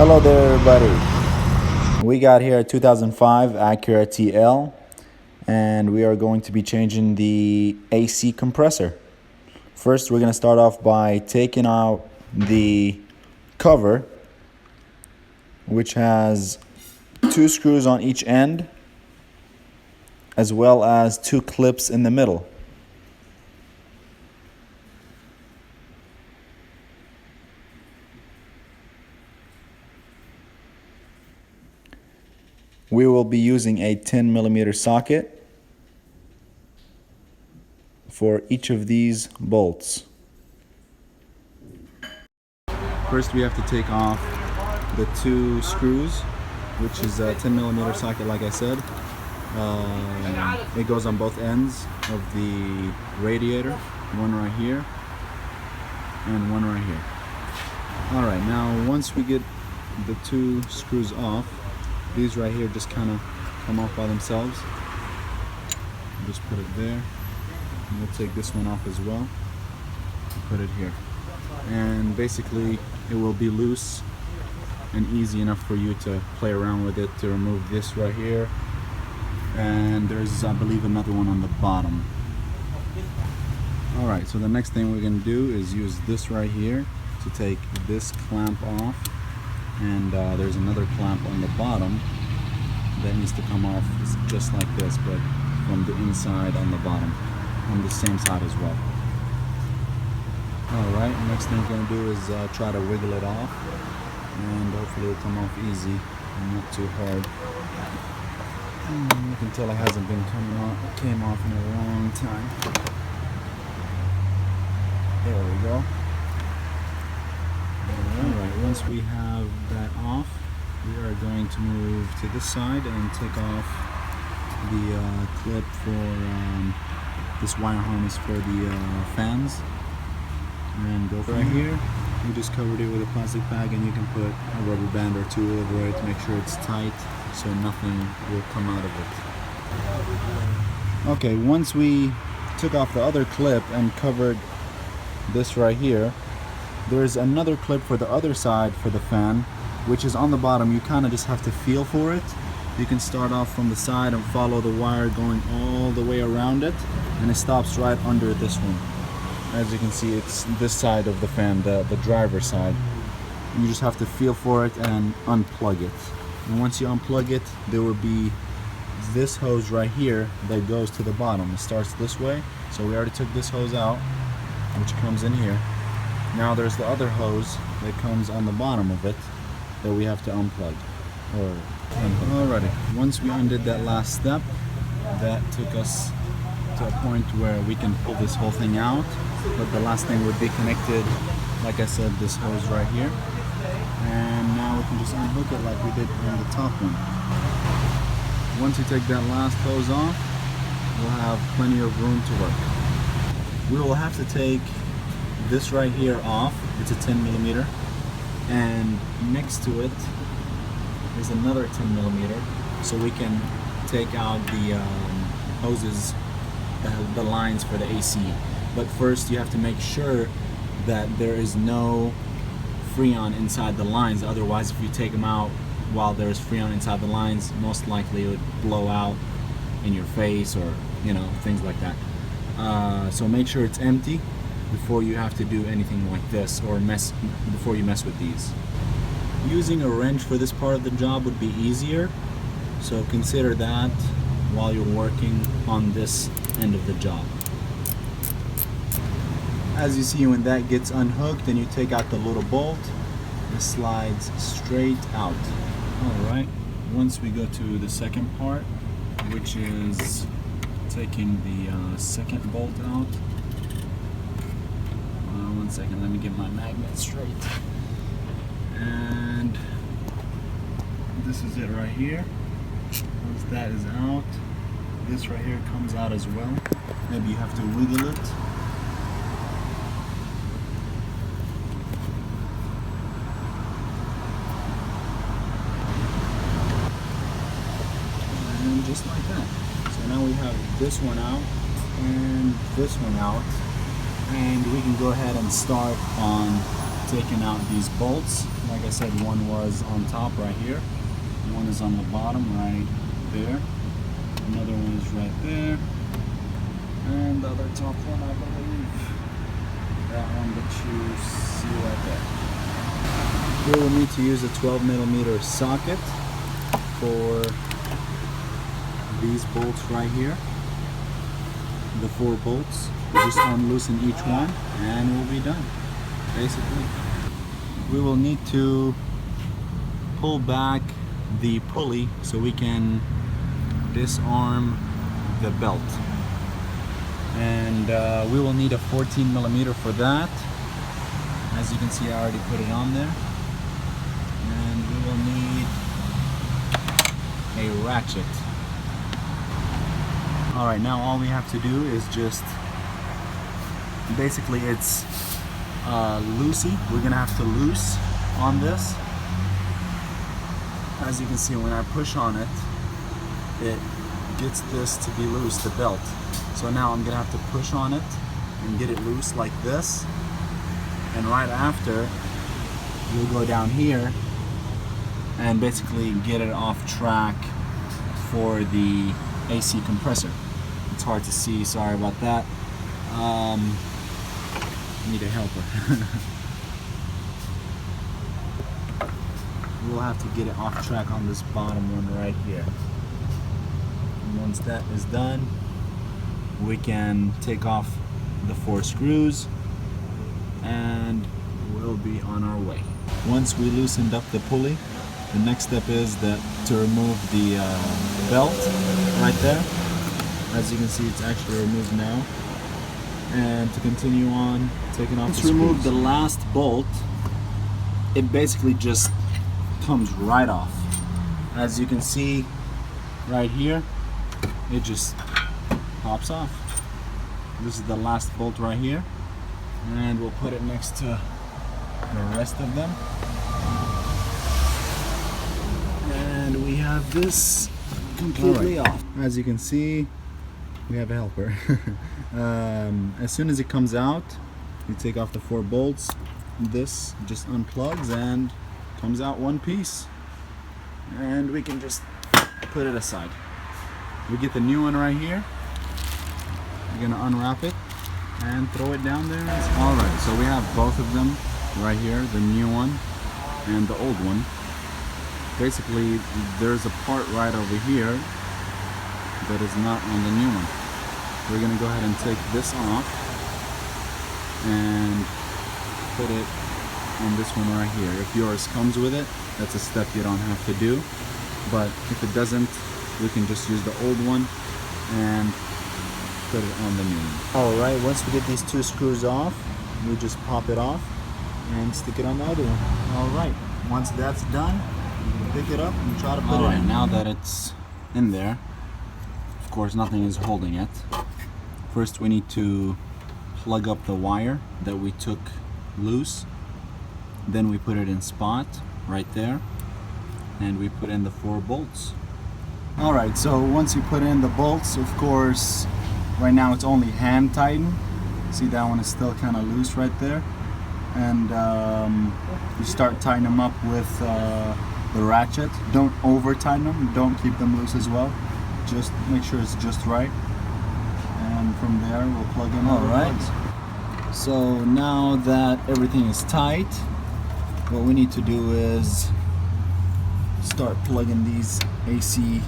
Hello there everybody. We got here a 2005 Acura TL and we are going to be changing the AC compressor. First we're going to start off by taking out the cover, which has 2 screws on each end as well as 2 clips in the middle. We will be using a 10mm socket for each of these bolts. First we have to take off the 2 screws, which is a 10mm socket like I said. It goes on both ends of the radiator, one right here and one right here. Alright, now once we get the 2 screws off, these right here just kind of come off by themselves. Just put it there. And we'll take this one off as well and put it here. And basically it will be loose and easy enough for you to play around with it to remove this right here. And there's, I believe, another one on the bottom. Alright, so the next thing we're going to do is use this right here to take this clamp off. And there's another clamp on the bottom that needs to come off just like this, but from the inside on the bottom, on the same side as well. Alright, next thing we're going to do is try to wiggle it off, and hopefully it'll come off easy and not too hard. You can tell it hasn't been came off in a long time. There we go. Alright, once we have that off, we are going to move to this side and take off the clip for this wire harness for the fans. And go right here, we just covered it with a plastic bag, and you can put a rubber band or 2 over it to make sure it's tight so nothing will come out of it. Okay, once we took off the other clip and covered this right here, there's another clip for the other side for the fan, which is on the bottom. You kind of just have to feel for it. You can start off from the side and follow the wire going all the way around it, and it stops right under this one. As you can see, it's this side of the fan, the driver's side. You just have to feel for it and unplug it. And once you unplug it, there will be this hose right here that goes to the bottom. It starts this way, so we already took this hose out, which comes in here. Now there's the other hose that comes on the bottom of it that we have to unplug. Alrighty, once we undid that last step, that took us to a point where we can pull this whole thing out. But the last thing would be connected, like I said, this hose right here. And now we can just unhook it like we did on the top one. Once you take that last hose off, we'll have plenty of room to work. We will have to take this right here off. It's a 10mm, and next to it is another 10mm, so we can take out the hoses, the lines for the AC. But first you have to make sure that there is no Freon inside the lines. Otherwise, if you take them out while there's Freon inside the lines, most likely it would blow out in your face, or things like that. So make sure it's empty before you have to do anything like this, or before you mess with these. Using a wrench for this part of the job would be easier, so consider that while you're working on this end of the job. As you see, when that gets unhooked and you take out the little bolt, it slides straight out. Alright, once we go to the second part, which is taking the second bolt out. One second, let me get my magnet straight. And this is it right here. Once that is out, this right here comes out as well. Maybe you have to wiggle it. And just like that. So now we have this one out and this one out, and we can go ahead and start on taken out these bolts. Like I said, one was on top right here, one is on the bottom right there, another one is right there, and the other top one, I believe, that one that you see right there. Here we'll need to use a 12mm socket for these bolts right here, the 4 bolts. We'll just unloosen each one and we'll be done. Basically, we will need to pull back the pulley so we can disarm the belt, and we will need a 14mm for that. As you can see, I already put it on there, and we will need a ratchet. Alright, now all we have to do is just, basically it's loosey. We're gonna have to loose on this. As you can see, when I push on it, it gets this to be loose, the belt. So now I'm gonna have to push on it and get it loose like this, and right after we'll go down here and basically get it off track for the AC compressor. It's hard to see, sorry about that. Need a helper. We'll have to get it off track on this bottom one right here. And once that is done, we can take off the 4 screws and we'll be on our way. Once we loosened up the pulley, the next step is to remove the belt right there. As you can see, it's actually removed now. And to continue on taking off the screws. Once remove the last bolt, it basically just comes right off. As you can see right here, it just pops off. This is the last bolt right here, and we'll put it next to the rest of them. And we have this completely off. As you can see, we have a helper. As soon as it comes out, you take off the 4 bolts. This just unplugs and comes out one piece, and we can just put it aside. We get the new one right here. We're gonna unwrap it and throw it down there. Alright, so we have both of them right here, the new one and the old one. Basically, there's a part right over here that is not on the new one. We're gonna go ahead and take this off and put it on this one right here. If yours comes with it, that's a step you don't have to do, but if it doesn't, we can just use the old one and put it on the new one. Alright, once we get these 2 screws off, we just pop it off and stick it on the other one. Alright, once that's done, pick it up and try to put it in. Now that it's in there, of course nothing is holding it. First we need to plug up the wire that we took loose. Then we put it in spot right there, and we put in the 4 bolts. Alright, so once you put in the bolts, of course, right now it's only hand tighten. See, that one is still kind of loose right there. And you start tightening them up with the ratchet. Don't over tighten them, don't keep them loose as well. Just make sure it's just right. And from there we'll plug in all the plugs. So now that everything is tight, what we need to do is start plugging these AC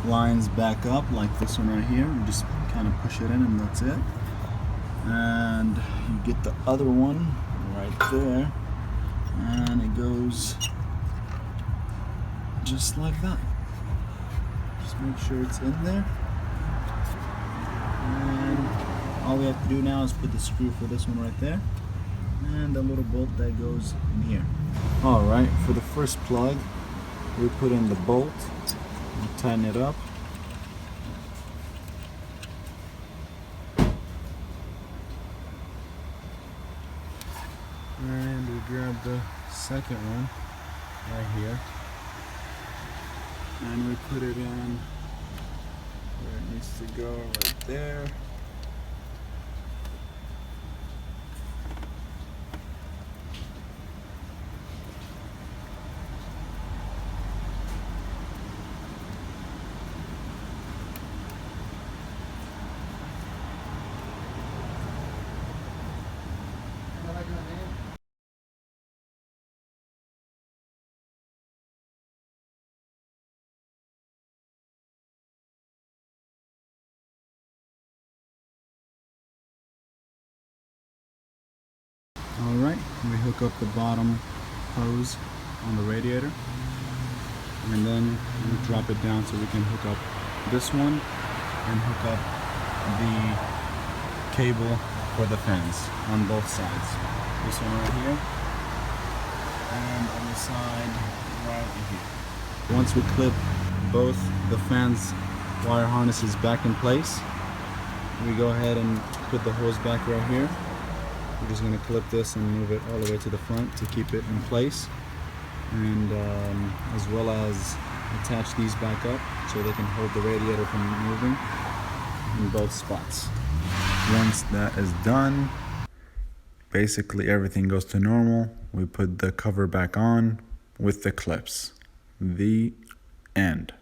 lines back up, like this one right here. You just kind of push it in and that's it. And you get the other one right there, and it goes just like that. Just make sure it's in there. And all we have to do now is put the screw for this one right there, and the little bolt that goes in here. Alright, for the first plug, we put in the bolt and tighten it up. And we grab the second one right here, and we put it in where it needs to go, right there. we hook up the bottom hose on the radiator, and then we drop it down so we can hook up this one and hook up the cable for the fans on both sides. This one right here and on the side right here. Once we clip both the fans wire harnesses back in place, we go ahead and put the hose back right here. We're just going to clip this and move it all the way to the front to keep it in place, and as well as attach these back up so they can hold the radiator from moving in both spots. Once that is done, basically everything goes to normal. We put the cover back on with the clips. The end.